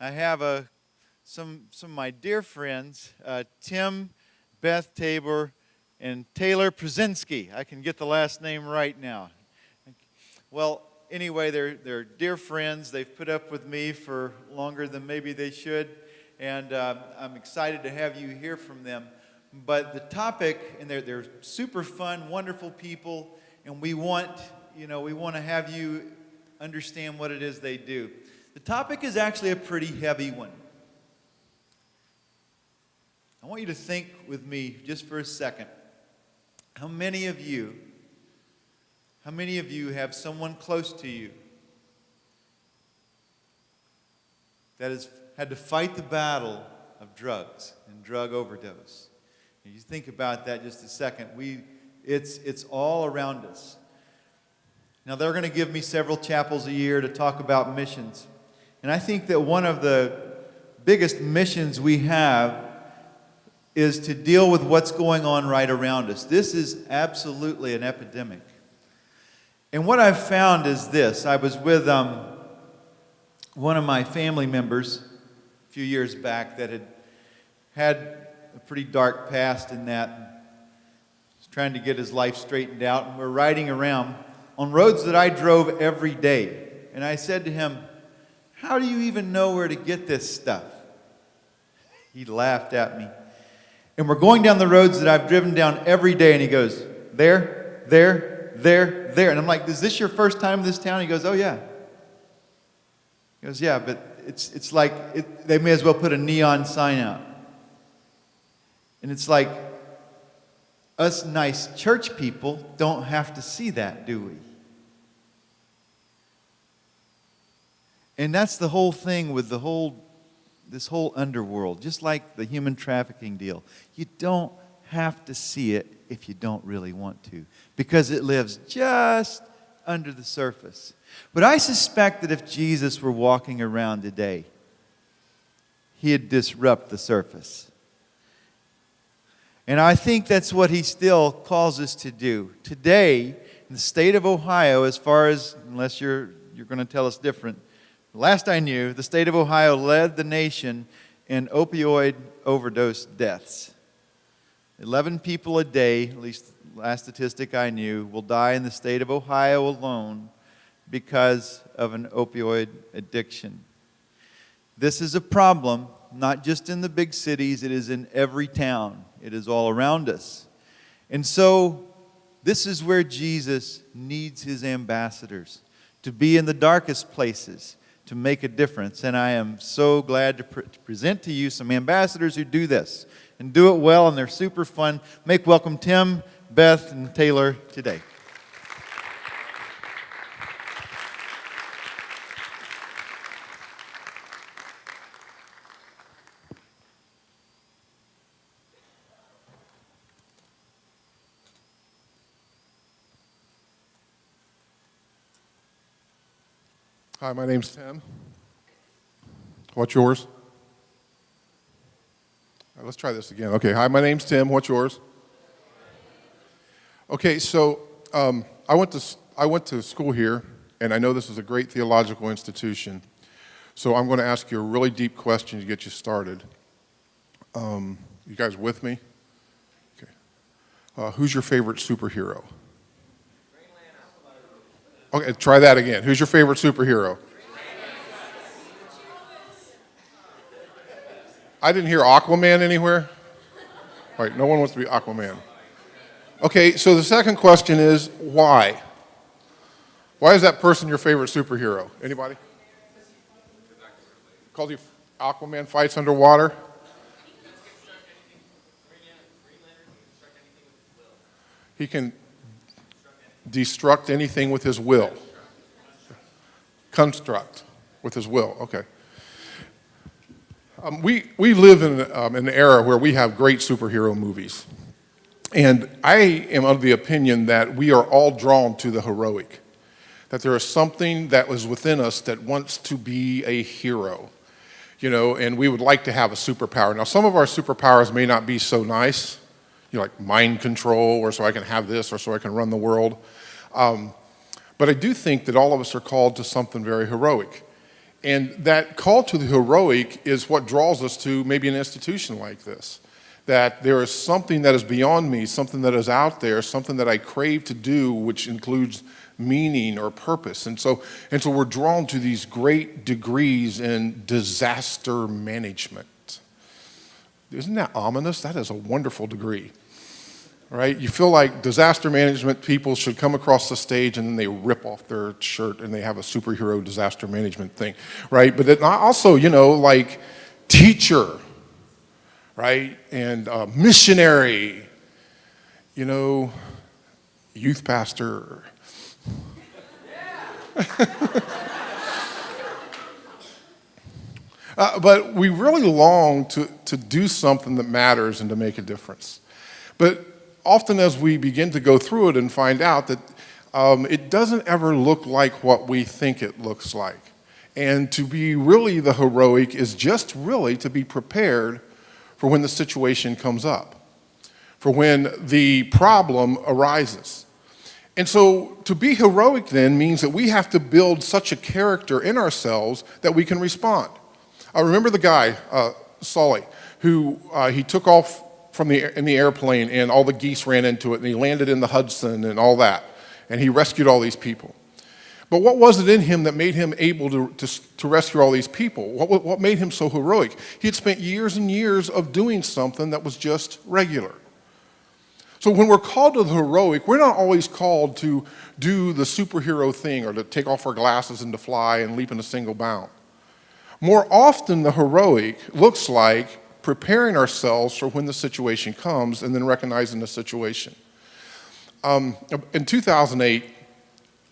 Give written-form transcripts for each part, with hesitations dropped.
I have some of my dear friends, Tim, Beth Tabor, and Taylor Przinski. I can get the last name right now. Well, anyway, they're dear friends. They've put up with me for longer than maybe they should, and I'm excited to have you hear from them. But the topic, and they're super fun, wonderful people, and we want to have you understand what it is they do. The topic is actually a pretty heavy one. I want you to think with me just for a second. How many of you have someone close to you that has had to fight the battle of drugs and drug overdose? And you think about that just a second. It's all around us. Now, they're going to give me several chapels a year to talk about missions. And I think that one of the biggest missions we have is to deal with what's going on right around us. This is absolutely an epidemic. And what I've found is this. I was with one of my family members a few years back that had a pretty dark past in that. He was trying to get his life straightened out. And we're riding around on roads that I drove every day. And I said to him, "How do you even know where to get this stuff?" He laughed at me. And we're going down the roads that I've driven down every day. And he goes, there. And I'm like, "Is this your first time in this town?" He goes, "Oh, yeah." He goes, "Yeah, but it's like they may as well put a neon sign out." And it's like, us nice church people don't have to see that, do we? And that's the whole thing with this whole underworld, just like the human trafficking deal. You don't have to see it if you don't really want to, because it lives just under the surface. But I suspect that if Jesus were walking around today, he'd disrupt the surface. And I think that's what he still calls us to do. Today, in the state of Ohio, unless you're going to tell us different, last I knew, the state of Ohio led the nation in opioid overdose deaths. 11 people a day, at least last statistic I knew, will die in the state of Ohio alone because of an opioid addiction. This is a problem, not just in the big cities, it is in every town. It is all around us. And so, this is where Jesus needs his ambassadors, to be in the darkest places, to make a difference. And I am so glad to present to you some ambassadors who do this and do it well, and they're super fun. Make welcome Tim, Beth, and Taylor today. Hi, my name's Tim. What's yours? Let's try this again. Okay, hi, my name's Tim. What's yours? Okay, so I went to school here, and I know this is a great theological institution. So I'm going to ask you a really deep question to get you started. You guys with me? Okay. Who's your favorite superhero? Okay, try that again. Who's your favorite superhero? I didn't hear Aquaman anywhere. All right, no one wants to be Aquaman. Okay, so the second question is, why? Why is that person your favorite superhero? Anybody? Because Aquaman fights underwater? He can destruct anything with his will. Construct with his will, okay. We live in an era where we have great superhero movies. And I am of the opinion that we are all drawn to the heroic. That there is something that was within us that wants to be a hero. And we would like to have a superpower. Now, some of our superpowers may not be so nice, like mind control, or so I can have this, or so I can run the world. But I do think that all of us are called to something very heroic. And that call to the heroic is what draws us to maybe an institution like this. That there is something that is beyond me, something that is out there, something that I crave to do, which includes meaning or purpose. And so we're drawn to these great degrees in disaster management. Isn't that ominous? That is a wonderful degree, right? You feel like disaster management people should come across the stage and then they rip off their shirt and they have a superhero disaster management thing, right? But it also, like teacher, right? And missionary, youth pastor. But we really long to do something that matters and to make a difference. But often as we begin to go through it and find out that it doesn't ever look like what we think it looks like. And to be really the heroic is just really to be prepared for when the situation comes up, for when the problem arises. And so to be heroic then means that we have to build such a character in ourselves that we can respond. I remember the guy, Sully, who he took off in the airplane and all the geese ran into it and he landed in the Hudson and all that. And he rescued all these people. But what was it in him that made him able to rescue all these people? What made him so heroic? He had spent years and years of doing something that was just regular. So when we're called to the heroic, we're not always called to do the superhero thing or to take off our glasses and to fly and leap in a single bound. More often, the heroic looks like preparing ourselves for when the situation comes and then recognizing the situation. In 2008,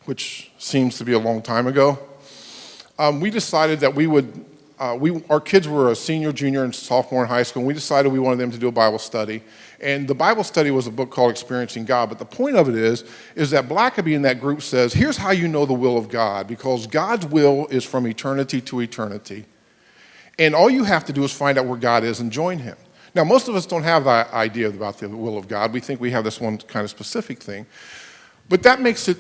which seems to be a long time ago, we decided that our kids were a senior, junior, and sophomore in high school, and we decided we wanted them to do a Bible study. And the Bible study was a book called Experiencing God, but the point of it is that Blackaby in that group says, here's how you know the will of God, because God's will is from eternity to eternity. And all you have to do is find out where God is and join him. Now, most of us don't have that idea about the will of God. We think we have this one kind of specific thing. But that makes it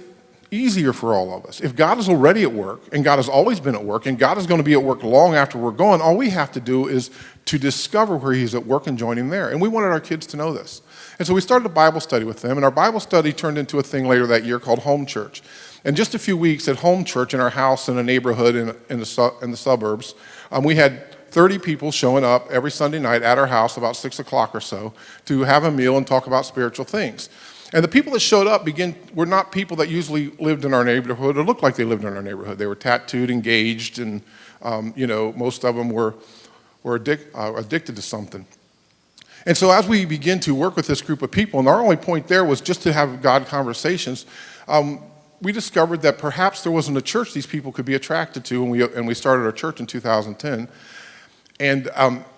easier for all of us. If God is already at work, and God has always been at work, and God is going to be at work long after we're gone, all we have to do is to discover where he's at work and join him there. And we wanted our kids to know this. And so we started a Bible study with them, and our Bible study turned into a thing later that year called Home Church. And just a few weeks at Home Church in our house in a neighborhood in the suburbs, we had 30 people showing up every Sunday night at our house about 6 o'clock or so to have a meal and talk about spiritual things. And the people that showed up were not people that usually lived in our neighborhood or looked like they lived in our neighborhood. They were tattooed, engaged, and most of them were addicted to something. And so as we begin to work with this group of people, and our only point there was just to have God conversations, we discovered that perhaps there wasn't a church these people could be attracted to, and we started our church in 2010. And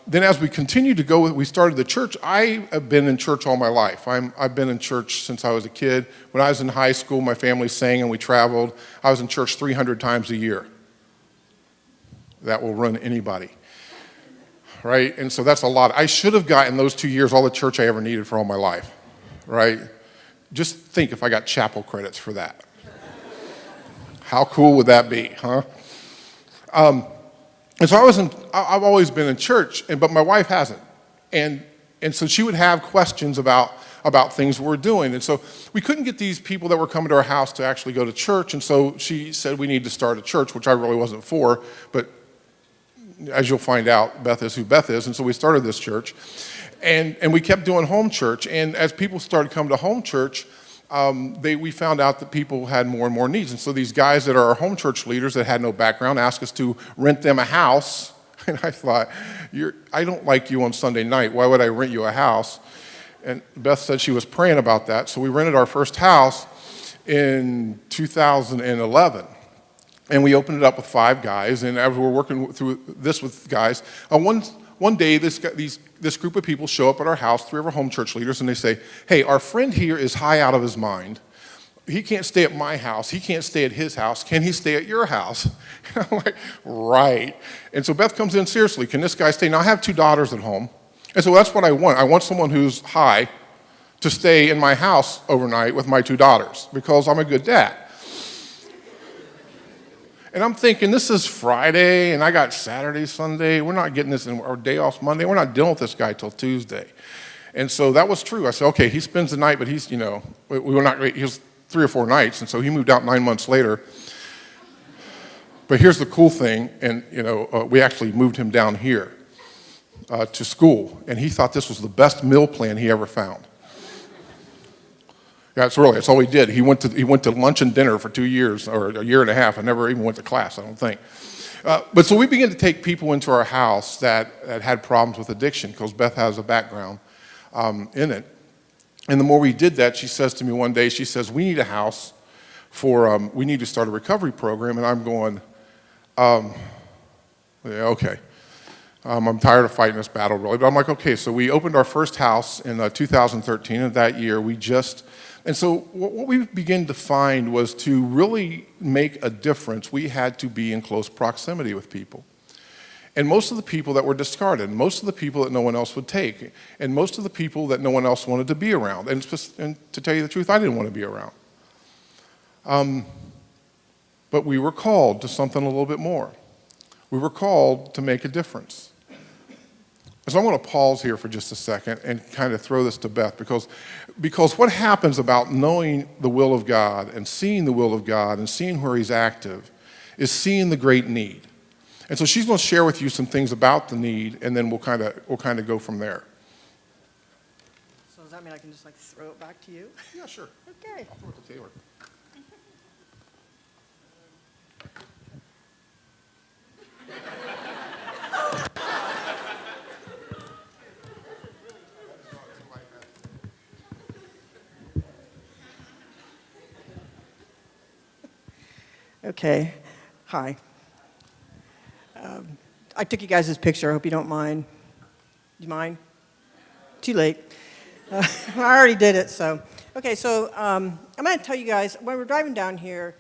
then as we continued to go, we started the church. I have been in church all my life. I've been in church since I was a kid. When I was in high school, my family sang and we traveled. I was in church 300 times a year. That will run anybody, right? And so that's a lot. I should have gotten those 2 years all the church I ever needed for all my life, right? Just think if I got chapel credits for that. How cool would that be, huh? And so I've always been in church, but my wife hasn't. And so she would have questions about things we're doing. And so we couldn't get these people that were coming to our house to actually go to church. And so she said we need to start a church, which I really wasn't for. But as you'll find out, Beth is who Beth is. And so we started this church. And we kept doing home church. And as people started coming to home church, we found out that people had more and more needs. And so these guys that are our home church leaders that had no background asked us to rent them a house. And I thought, I don't like you on Sunday night. Why would I rent you a house? And Beth said she was praying about that. So we rented our first house in 2011. And we opened it up with 5 guys. And as we're working through this with guys, one day, this group of people show up at our house, 3 of our home church leaders, and they say, hey, our friend here is high out of his mind. He can't stay at my house. He can't stay at his house. Can he stay at your house? And I'm like, right. And so Beth comes in, seriously, can this guy stay? Now, I have 2 daughters at home. And so that's what I want. I want someone who's high to stay in my house overnight with my 2 daughters because I'm a good dad. And I'm thinking, this is Friday, and I got Saturday, Sunday. We're not getting this in our day off Monday. We're not dealing with this guy till Tuesday. And so that was true. I said, okay, he spends the night, but he's, we were not, he was 3 or 4 nights, and so he moved out 9 months later. But here's the cool thing, and we actually moved him down here to school, and he thought this was the best meal plan he ever found. Yeah, that's all he did. He went to lunch and dinner for 2 years, or a year and a half. I never even went to class, I don't think. But so we began to take people into our house that had problems with addiction, because Beth has a background in it. And the more we did that, she says to me one day, she says, we need a house we need to start a recovery program. And I'm going, yeah, okay. I'm tired of fighting this battle, really. But I'm like, okay, so we opened our first house in 2013, and that year and so what we began to find was to really make a difference, we had to be in close proximity with people. And most of the people that were discarded, most of the people that no one else would take, and most of the people that no one else wanted to be around. And to tell you the truth, I didn't want to be around. But we were called to something a little bit more. We were called to make a difference. So I'm going to pause here for just a second and kind of throw this to Beth, because what happens about knowing the will of God and seeing the will of God and seeing where He's active is seeing the great need. And so she's going to share with you some things about the need, and then we'll kind of go from there. So does that mean I can just throw it back to you? Yeah, sure. Okay. I'll throw it to Taylor. Okay. Hi. I took you guys' picture. I hope you don't mind. Do you mind? Too late. I already did it, so. Okay, so I'm going to tell you guys, when we're driving down here,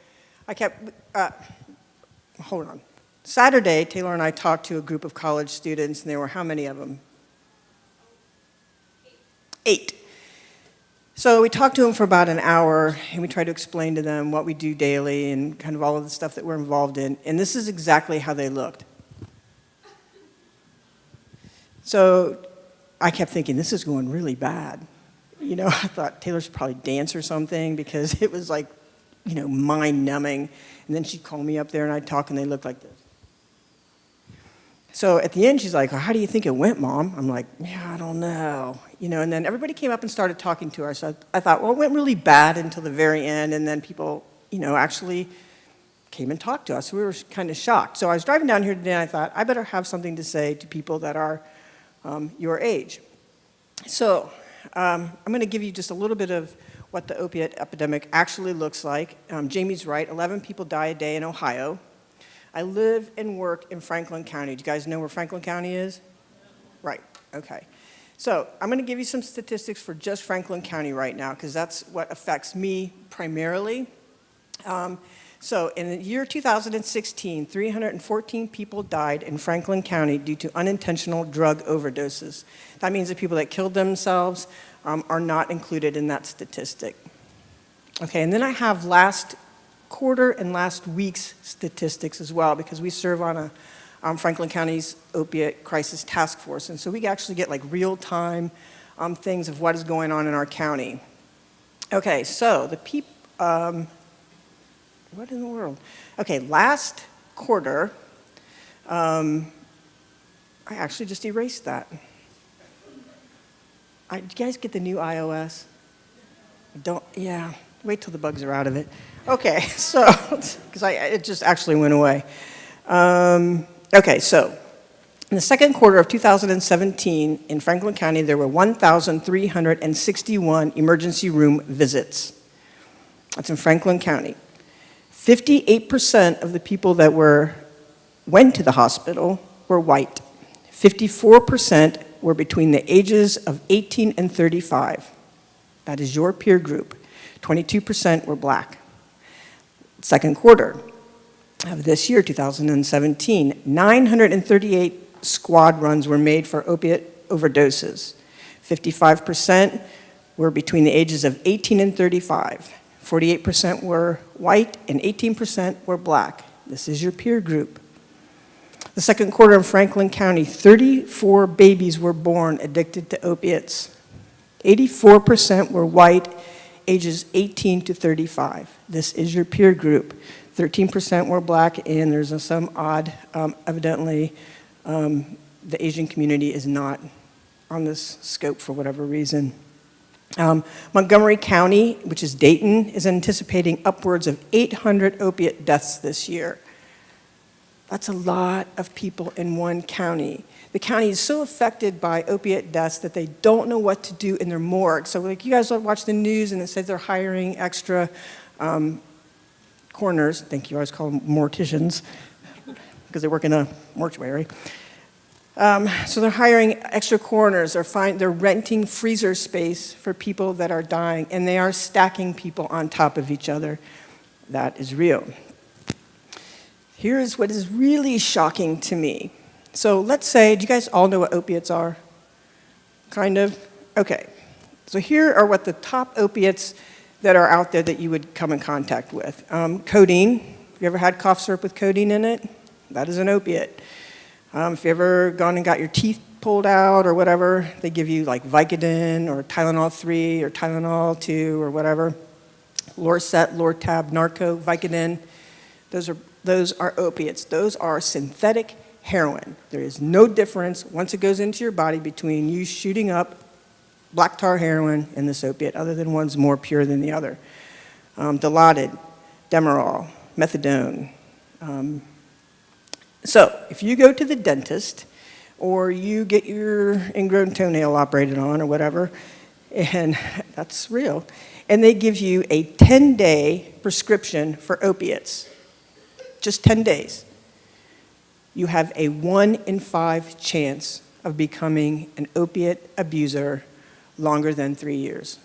I kept, hold on. Saturday, Taylor and I talked to a group of college students, and there were how many of them? 8. So we talked to them for about an hour, and we tried to explain to them what we do daily and kind of all of the stuff that we're involved in, and this is exactly how they looked. So I kept thinking, this is going really bad. I thought Taylor should probably dance or something, because it was mind-numbing. And then she'd call me up there, and I'd talk, and they looked like this. So at the end, she's like, well, how do you think it went, Mom? I'm like, yeah, I don't know. And then everybody came up and started talking to her. So I thought, well, it went really bad until the very end, and then people, actually came and talked to us. We were kind of shocked. So I was driving down here today, and I thought, I better have something to say to people that are your age. So I'm going to give you just a little bit of what the opiate epidemic actually looks like. Jamie's right, 11 people die a day in Ohio. I live and work in Franklin County. Do you guys know where Franklin County is? Right, okay. So I'm going to give you some statistics for just Franklin County right now, because that's what affects me primarily. So in the year 2016, 314 people died in Franklin County due to unintentional drug overdoses. That means the people that killed themselves are not included in that statistic. Okay, and then I have last quarter and last week's statistics as well, because we serve on Franklin County's opiate crisis task force, and so we actually get real-time things of what is going on in our county. Okay, so what in the world? Okay, last quarter, I actually just erased that. Did you guys get the new iOS? Yeah, wait till the bugs are out of it. Okay, so, because it just actually went away. Okay, so in the second quarter of 2017, in Franklin County, there were 1,361 emergency room visits. That's in Franklin County. 58% of the people that went to the hospital were white. 54% were between the ages of 18 and 35. That is your peer group. 22% were black. Second quarter of this year, 2017, 938 squad runs were made for opiate overdoses. 55% were between the ages of 18 and 35. 48% were white and 18% were black. This is your peer group. The second quarter in Franklin County, 34 babies were born addicted to opiates. 84% were white, ages 18 to 35. This is your peer group. 13% were black, and there's some odd, evidently, the Asian community is not on this scope for whatever reason. Montgomery County, which is Dayton, is anticipating upwards of 800 opiate deaths this year. That's a lot of people in one county. The county is so affected by opiate deaths that they don't know what to do in their morgue. So like you guys watch the news and it says they're hiring extra coroners. Thank you, I always call them morticians because they work in a mortuary. So they're hiring extra coroners. They're renting freezer space for people that are dying, and they are stacking people on top of each other. That is real. Here's what is really shocking to me. So let's say, do you guys all know what opiates are? Kind of? Okay. So here are what the top opiates that are out there that you would come in contact with. Codeine. You ever had cough syrup with codeine in it? That is an opiate. If you ever gone and got your teeth pulled out or whatever, they give you like Vicodin or Tylenol 3 or Tylenol 2 or whatever. Lorcet, Lortab, Narco, Vicodin. Those are opiates. Those are synthetic heroin. There is no difference once it goes into your body between you shooting up black tar heroin and this opiate, other than one's more pure than the other. Dilaudid, Demerol, methadone. So if you go to the dentist or you get your ingrown toenail operated on or whatever, and that's real, and they give you a 10-day prescription for opiates, just 10 days, you have a 1 in 5 chance of becoming an opiate abuser longer than 3 years.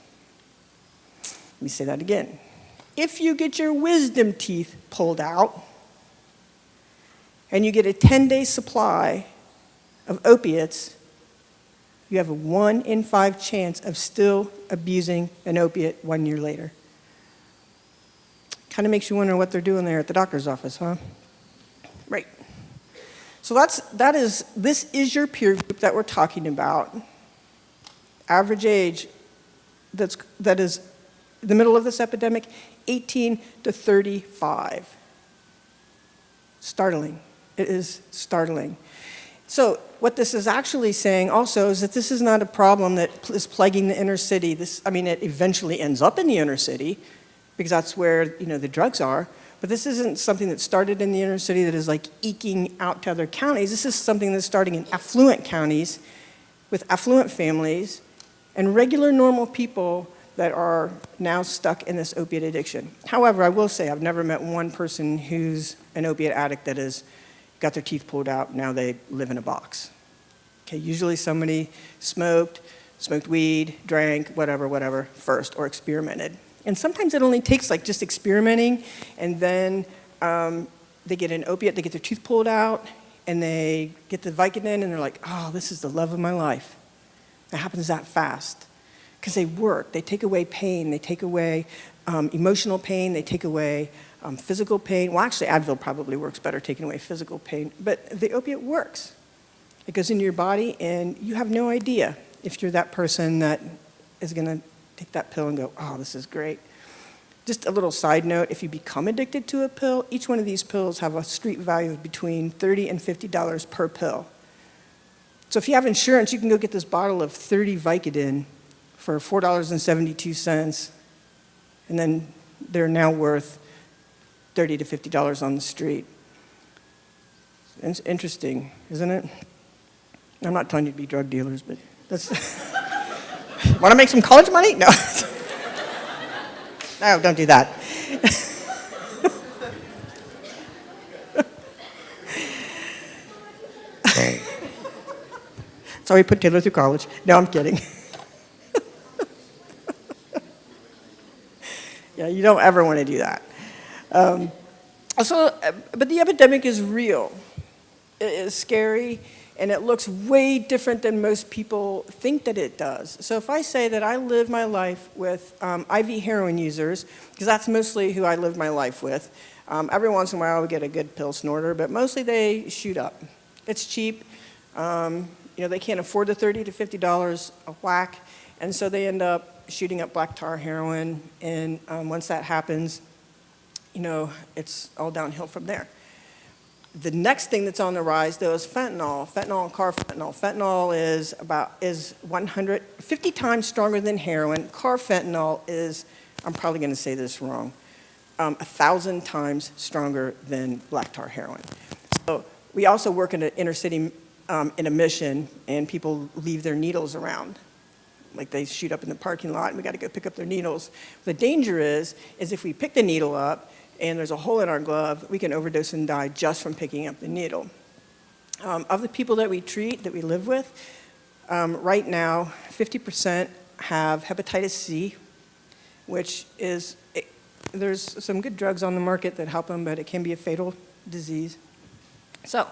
Let me say that again. If you get your wisdom teeth pulled out and you get a 10-day supply of opiates, you have a 1 in 5 chance of still abusing an opiate 1 year later. Kind of makes you wonder what they're doing there at the doctor's office, huh? Right. So this is your peer group that we're talking about. Average age that is the middle of this epidemic, 18 to 35. Startling. It is startling. So what this is actually saying also is that this is not a problem that is plaguing the inner city. It eventually ends up in the inner city because that's where the drugs are. But this isn't something that started in the inner city that is like eking out to other counties. This is something that's starting in affluent counties with affluent families and regular normal people that are now stuck in this opiate addiction. However, I will say I've never met one person who's an opiate addict that has got their teeth pulled out, now they live in a box. Okay, usually somebody smoked weed, drank, whatever, first, or experimented. And sometimes it only takes like just experimenting, and then they get an opiate, they get their tooth pulled out, and they get the Vicodin, and they're like, oh, this is the love of my life. It happens that fast. Because they work, they take away pain, they take away emotional pain, they take away physical pain. Well, actually, Advil probably works better taking away physical pain, but the opiate works. It goes into your body, and you have no idea if you're that person that is going to take that pill and go, oh, this is great. Just a little side note, if you become addicted to a pill, each one of these pills have a street value of between $30 and $50 per pill. So if you have insurance, you can go get this bottle of 30 Vicodin for $4.72, and then they're now worth $30 to $50 on the street. It's interesting, isn't it? I'm not telling you to be drug dealers, but that's... Want to make some college money? No. No, don't do that. So we put Taylor through college. No, I'm kidding. Yeah, you don't ever want to do that. But the epidemic is real. is scary, and it looks way different than most people think that it does. So if I say that I live my life with IV heroin users, because that's mostly who I live my life with, every once in a while we get a good pill snorter, but mostly they shoot up. It's cheap. They can't afford the $30 to $50 a whack, and so they end up shooting up black tar heroin, and once that happens, it's all downhill from there. The next thing that's on the rise, though, is fentanyl. Fentanyl and carfentanil. Fentanyl is 150 times stronger than heroin. Carfentanil is, I'm probably going to say this wrong, 1,000 times stronger than black tar heroin. So we also work in an inner city in a mission, and people leave their needles around. Like they shoot up in the parking lot, and we got to go pick up their needles. The danger is if we pick the needle up, and there's a hole in our glove, we can overdose and die just from picking up the needle. Of the people that we treat, that we live with, right now, 50% have hepatitis C, which is, there's some good drugs on the market that help them, but it can be a fatal disease. So,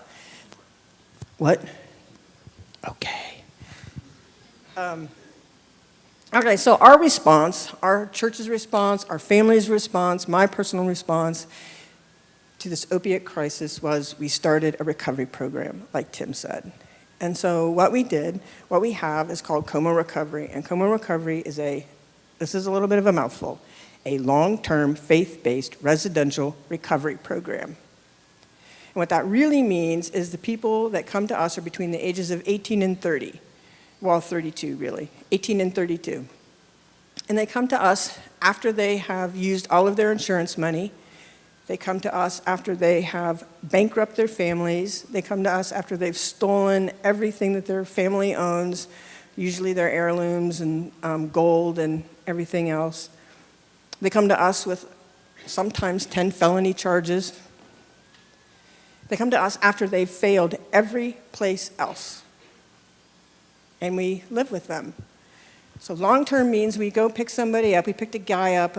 what? Okay. Okay, so our response, our church's response, our family's response, my personal response to this opiate crisis was we started a recovery program, like Tim said. And so what we have is called Como Recovery. And Como Recovery is this is a little bit of a mouthful, a long-term faith-based residential recovery program. And what that really means is the people that come to us are between the ages of 18 and 30. Well, 32 really, 18 and 32. And they come to us after they have used all of their insurance money. They come to us after they have bankrupted their families. They come to us after they've stolen everything that their family owns, usually their heirlooms and gold and everything else. They come to us with sometimes 10 felony charges. They come to us after they've failed every place else. And we live with them. So long-term means we go pick somebody up. We picked a guy up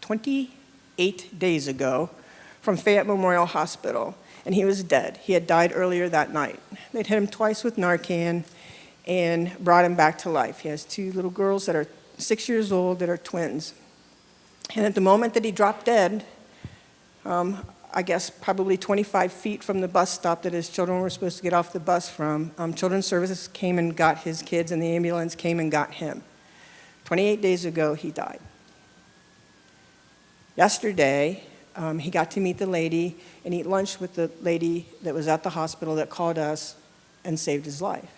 28 days ago from Fayette Memorial Hospital, and he was dead. He had died earlier that night. They'd hit him twice with Narcan and brought him back to life. He has 2 little girls that are 6 years old that are twins. And at the moment that he dropped dead, I guess probably 25 feet from the bus stop that his children were supposed to get off the bus from, Children's Services came and got his kids, and the ambulance came and got him. 28 days ago, he died. Yesterday, he got to meet the lady and eat lunch with the lady that was at the hospital that called us and saved his life.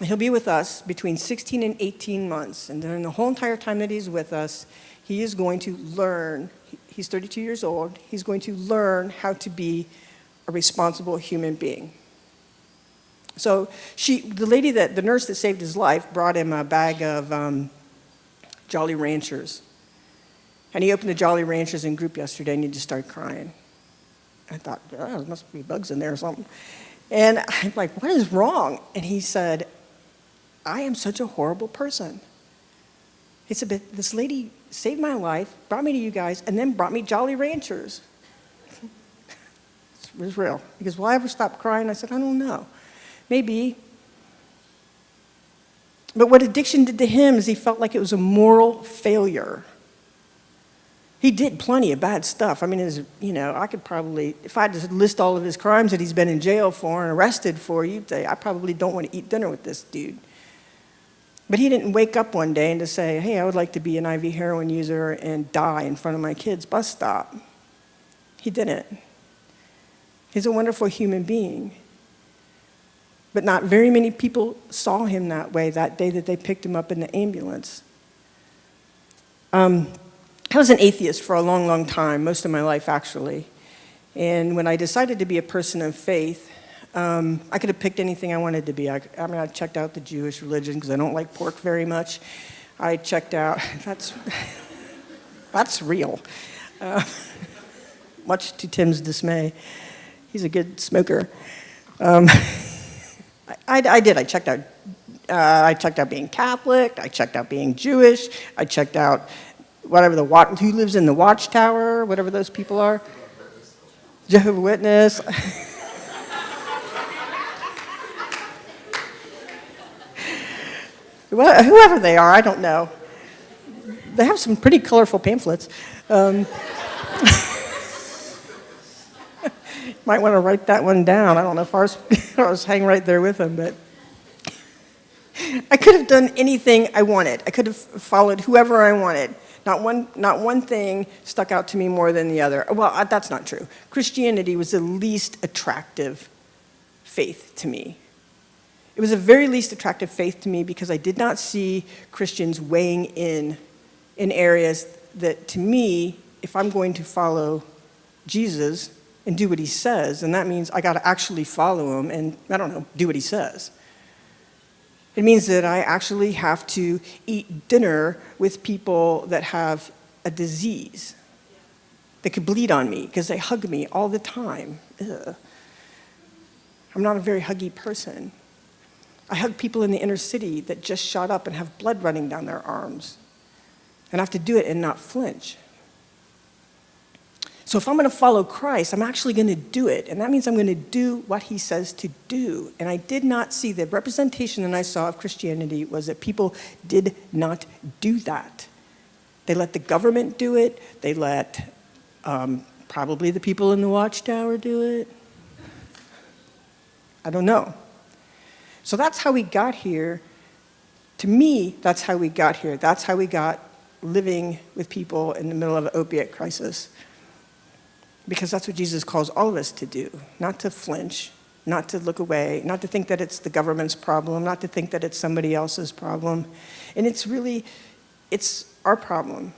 He'll be with us between 16 and 18 months, and during the whole entire time that he's with us, he is going to learn. He's 32 years old. He's going to learn how to be a responsible human being. So the nurse that saved his life brought him a bag of Jolly Ranchers. And he opened the Jolly Ranchers in group yesterday, and he just started crying. I thought, oh, there must be bugs in there or something. And I'm like, what is wrong? And he said, I am such a horrible person. He said, but this lady saved my life, brought me to you guys, and then brought me Jolly Ranchers. It was real. He goes, will I ever stop crying? I said, I don't know. Maybe. But what addiction did to him is he felt like it was a moral failure. He did plenty of bad stuff. I mean, I could probably, if I just list all of his crimes that he's been in jail for and arrested for, you'd say, I probably don't want to eat dinner with this dude. But he didn't wake up one day and to say, hey, I would like to be an IV heroin user and die in front of my kid's bus stop. He didn't. He's a wonderful human being. But not very many people saw him that way that day that they picked him up in the ambulance. I was an atheist for a long, long time, most of my life actually. And when I decided to be a person of faith, I could have picked anything I wanted to be. I checked out the Jewish religion because I don't like pork very much. I checked out, that's real. Much to Tim's dismay. He's a good smoker. I did. I checked out being Catholic. I checked out being Jewish. I checked out who lives in the Watchtower, whatever those people are. Jehovah's Witness. Whoever they are, I don't know. They have some pretty colorful pamphlets. Might want to write that one down. I don't know if I was hanging right there with them, but I could have done anything I wanted. I could have followed whoever I wanted. Not one thing stuck out to me more than the other. Well, that's not true. Christianity was the least attractive faith to me. It was the very least attractive faith to me because I did not see Christians weighing in areas that, to me, if I'm going to follow Jesus and do what he says, and that means I got to actually follow him and, I don't know, do what he says. It means that I actually have to eat dinner with people that have a disease that could bleed on me because they hug me all the time. Ugh. I'm not a very huggy person. I hug people in the inner city that just shot up and have blood running down their arms. And I have to do it and not flinch. So if I'm going to follow Christ, I'm actually going to do it. And that means I'm going to do what he says to do. And I did not see the representation that I saw of Christianity was that people did not do that. They let the government do it. They let probably the people in the watchtower do it. I don't know. So that's how we got here. To me, that's how we got here. That's how we got living with people in the middle of an opiate crisis. Because that's what Jesus calls all of us to do. Not to flinch, not to look away, not to think that it's the government's problem, not to think that it's somebody else's problem. And it's our problem.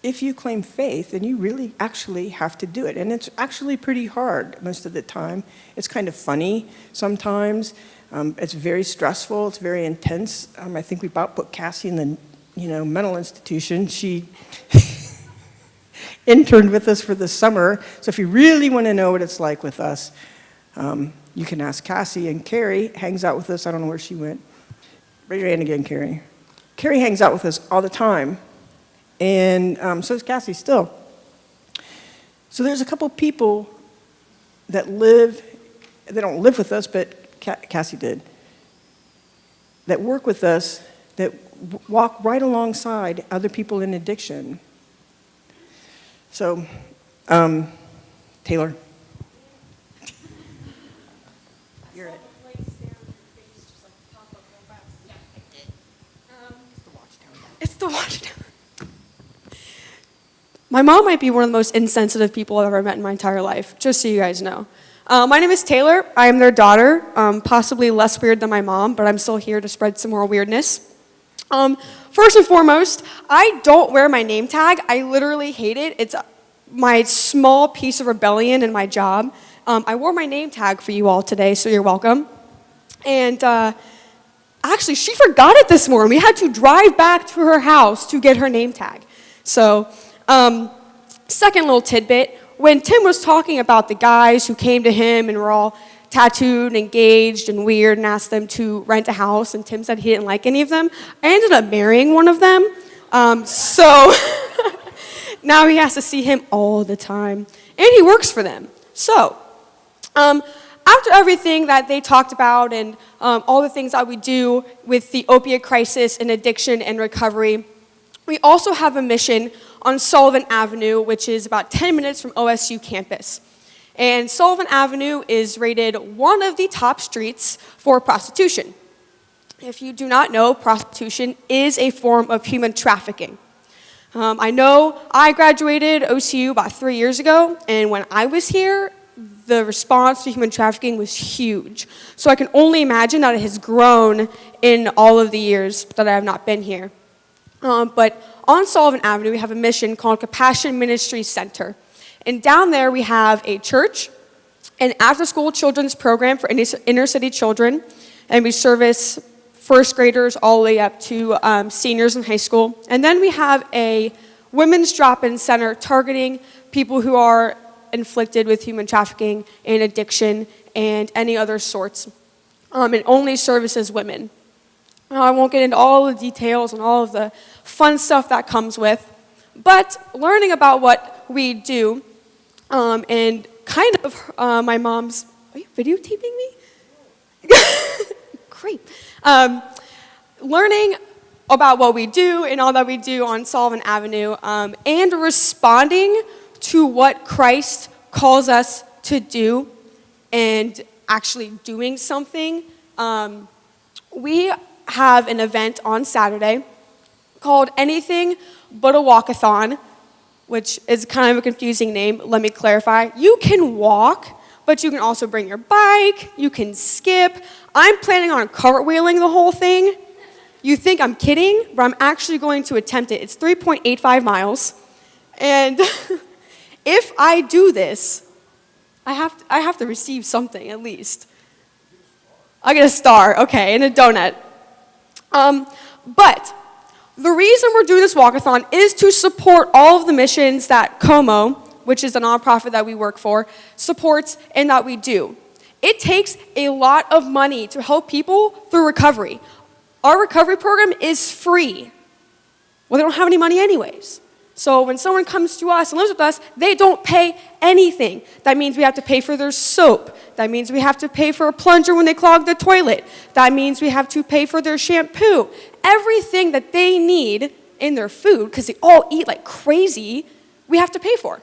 If you claim faith, then you really actually have to do it. And it's actually pretty hard most of the time. It's kind of funny sometimes. It's very stressful. It's very intense. I think we about put Cassie in the mental institution. She interned with us for the summer. So if you really want to know what it's like with us, you can ask Cassie. And Carrie hangs out with us. I don't know where she went. Raise your hand again, Carrie. Carrie hangs out with us all the time. And so does Cassie still. So there's a couple people that they don't live with us, but Cassie did, that work with us, that walk right alongside other people in addiction. So, Taylor. You're it. It's the watchtower. My mom might be one of the most insensitive people I've ever met in my entire life, just so you guys know. My name is Taylor. I am their daughter, possibly less weird than my mom, but I'm still here to spread some more weirdness. First and foremost, I don't wear my name tag. I literally hate it. It's my small piece of rebellion in my job. I wore my name tag for you all today, so you're welcome. And actually, she forgot it this morning. We had to drive back to her house to get her name tag. So, second little tidbit, when Tim was talking about the guys who came to him and were all tattooed and engaged and weird and asked them to rent a house, and Tim said he didn't like any of them, I ended up marrying one of them. So now he has to see him all the time. And he works for them. So after everything that they talked about and all the things that we do with the opiate crisis and addiction and recovery, we also have a mission on Sullivan Avenue, which is about 10 minutes from OSU campus. And Sullivan Avenue is rated one of the top streets for prostitution. If you do not know, prostitution is a form of human trafficking. I know I graduated OCU about 3 years ago, and when I was here, the response to human trafficking was huge. So I can only imagine that it has grown in all of the years that I have not been here. But on Sullivan Avenue, we have a mission called Compassion Ministry Center. And down there, we have a church, an after-school children's program for inner-city children, and we service first graders all the way up to seniors in high school. And then we have a women's drop-in center targeting people who are inflicted with human trafficking and addiction and any other sorts. It only services women. I won't get into all the details and all of the fun stuff that comes with, but learning about what we do, and kind of my mom's, are you videotaping me? Great. learning about what we do and all that we do on Sullivan Avenue, and responding to what Christ calls us to do and actually doing something. We have an event on Saturday called Anything But a Walkathon, which is kind of a confusing name. Let me clarify. You can walk, but you can also bring your bike. You can skip. I'm planning on cartwheeling the whole thing. You think I'm kidding, but I'm actually going to attempt it. It's 3.85 miles. And if I do this, I have to receive something at least. I get a star, okay, and a donut. But the reason we're doing this walkathon is to support all of the missions that Como, which is a nonprofit that we work for, supports and that we do. It takes a lot of money to help people through recovery. Our recovery program is free. Well, they don't have any money anyways. So when someone comes to us and lives with us, they don't pay anything. That means we have to pay for their soap. That means we have to pay for a plunger when they clog the toilet. That means we have to pay for their shampoo. Everything that they need in their food, because they all eat like crazy, we have to pay for.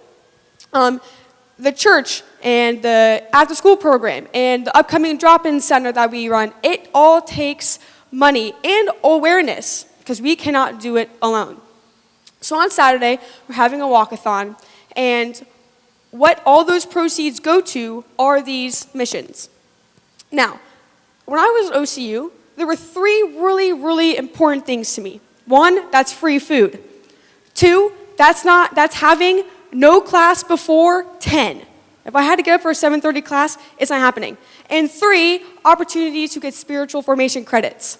The church and the after-school program and the upcoming drop-in center that we run, it all takes money and awareness, because we cannot do it alone. So on Saturday, we're having a walkathon, and what all those proceeds go to are these missions. Now, when I was at OCU, there were 3 really, really important things to me. 1, that's free food. 2, that's having no class before 10. If I had to get up for a 7:30 class, it's not happening. And 3, opportunities to get spiritual formation credits.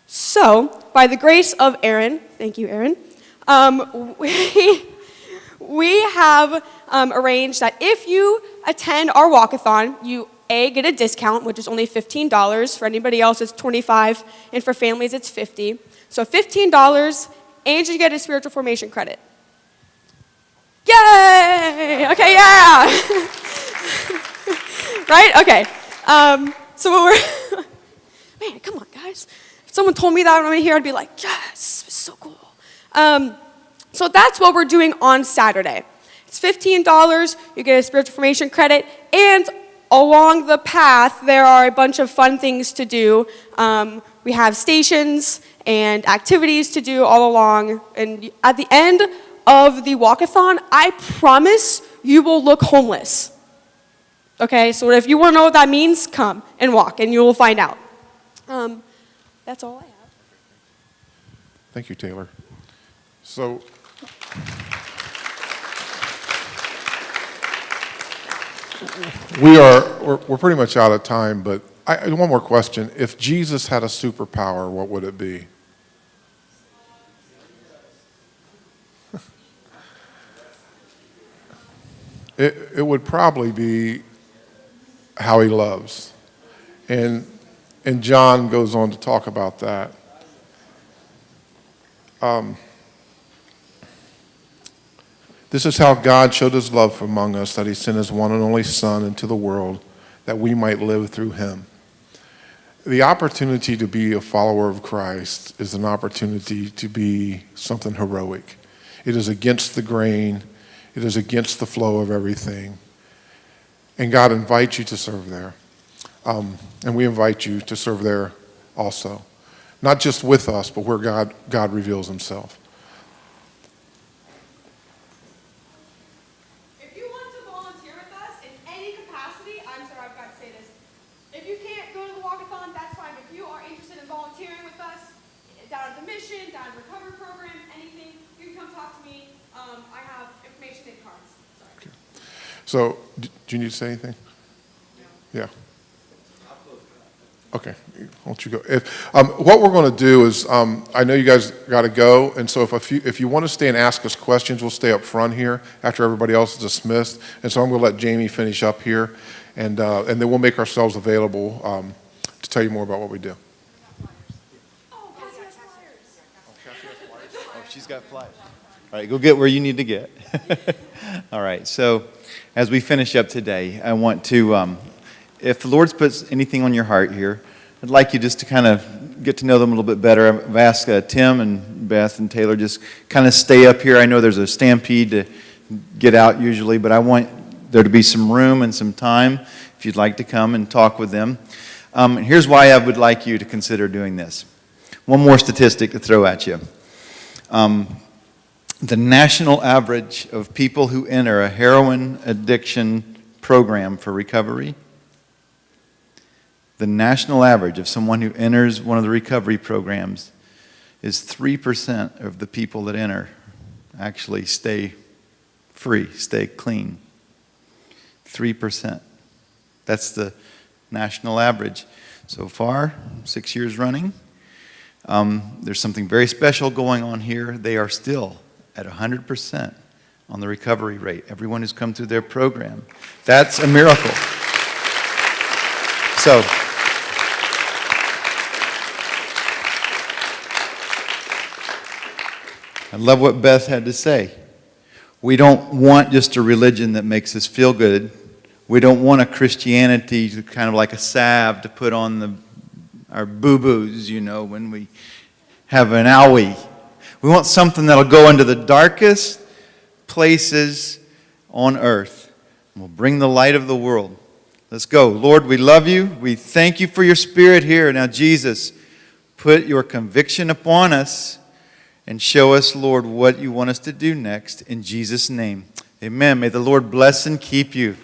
So, by the grace of Aaron, thank you, Aaron, we have arranged that if you attend our walkathon, you get a discount, which is only $15. For anybody else, it's $25, and for families, it's $50. So $15, and you get a spiritual formation credit. Yay! Okay, yeah! Right? Okay. So what we're... Man, come on, guys. If someone told me that when I'm here, I'd be like, yes, it's so cool. So that's what we're doing on Saturday. It's $15, you get a spiritual formation credit, and along the path, there are a bunch of fun things to do. We have stations and activities to do all along, and at the end of the walkathon, I promise you will look homeless. Okay, so if you want to know what that means, come and walk, and you will find out. That's all I have. Thank you, Taylor. So, we're pretty much out of time, but one more question. If Jesus had a superpower, what would it be? It would probably be how he loves. And John goes on to talk about that. This is how God showed his love among us, that he sent his one and only Son into the world that we might live through him. The opportunity to be a follower of Christ is an opportunity to be something heroic. It is against the grain. It is against the flow of everything. And God invites you to serve there. And we invite you to serve there also. Not just with us, but where God reveals himself. If you want to volunteer with us in any capacity, I'm sorry, I've got to say this. If you can't go to the walkathon, that's fine. If you are interested in volunteering with us, down at the mission, down at the recovery program, anything, you can come talk to me. I have information in cards. Sorry. Okay. So, do you need to say anything? No. Yeah. Okay, why don't you go? What we're going to do is, I know you guys got to go, and so if you want to stay and ask us questions, we'll stay up front here after everybody else is dismissed. And so I'm going to let Jamie finish up here, and then we'll make ourselves available to tell you more about what we do. Oh, Cassie has flyers. Oh, she's got flyers. All right, go get where you need to get. All right, so as we finish up today, I want to... if the Lord's put anything on your heart here, I'd like you just to kind of get to know them a little bit better, I've asked Tim and Beth and Taylor just kind of stay up here. I know there's a stampede to get out usually, but I want there to be some room and some time if you'd like to come and talk with them. Here's why I would like you to consider doing this. One more statistic to throw at you. The national average of people who enter a heroin addiction program for recovery, the national average of someone who enters one of the recovery programs is 3% of the people that enter actually stay free, stay clean. 3%. That's the national average. So far, 6 years running, there's something very special going on here. They are still at 100% on the recovery rate. Everyone who's come through their program. That's a miracle. So, I love what Beth had to say. We don't want just a religion that makes us feel good. We don't want a Christianity kind of like a salve to put on our boo-boos, you know, when we have an owie. We want something that'll go into the darkest places on earth and will bring the light of the world. Let's go. Lord, we love you. We thank you for your Spirit here. Now, Jesus, put your conviction upon us and show us, Lord, what you want us to do next. In Jesus' name, amen. May the Lord bless and keep you.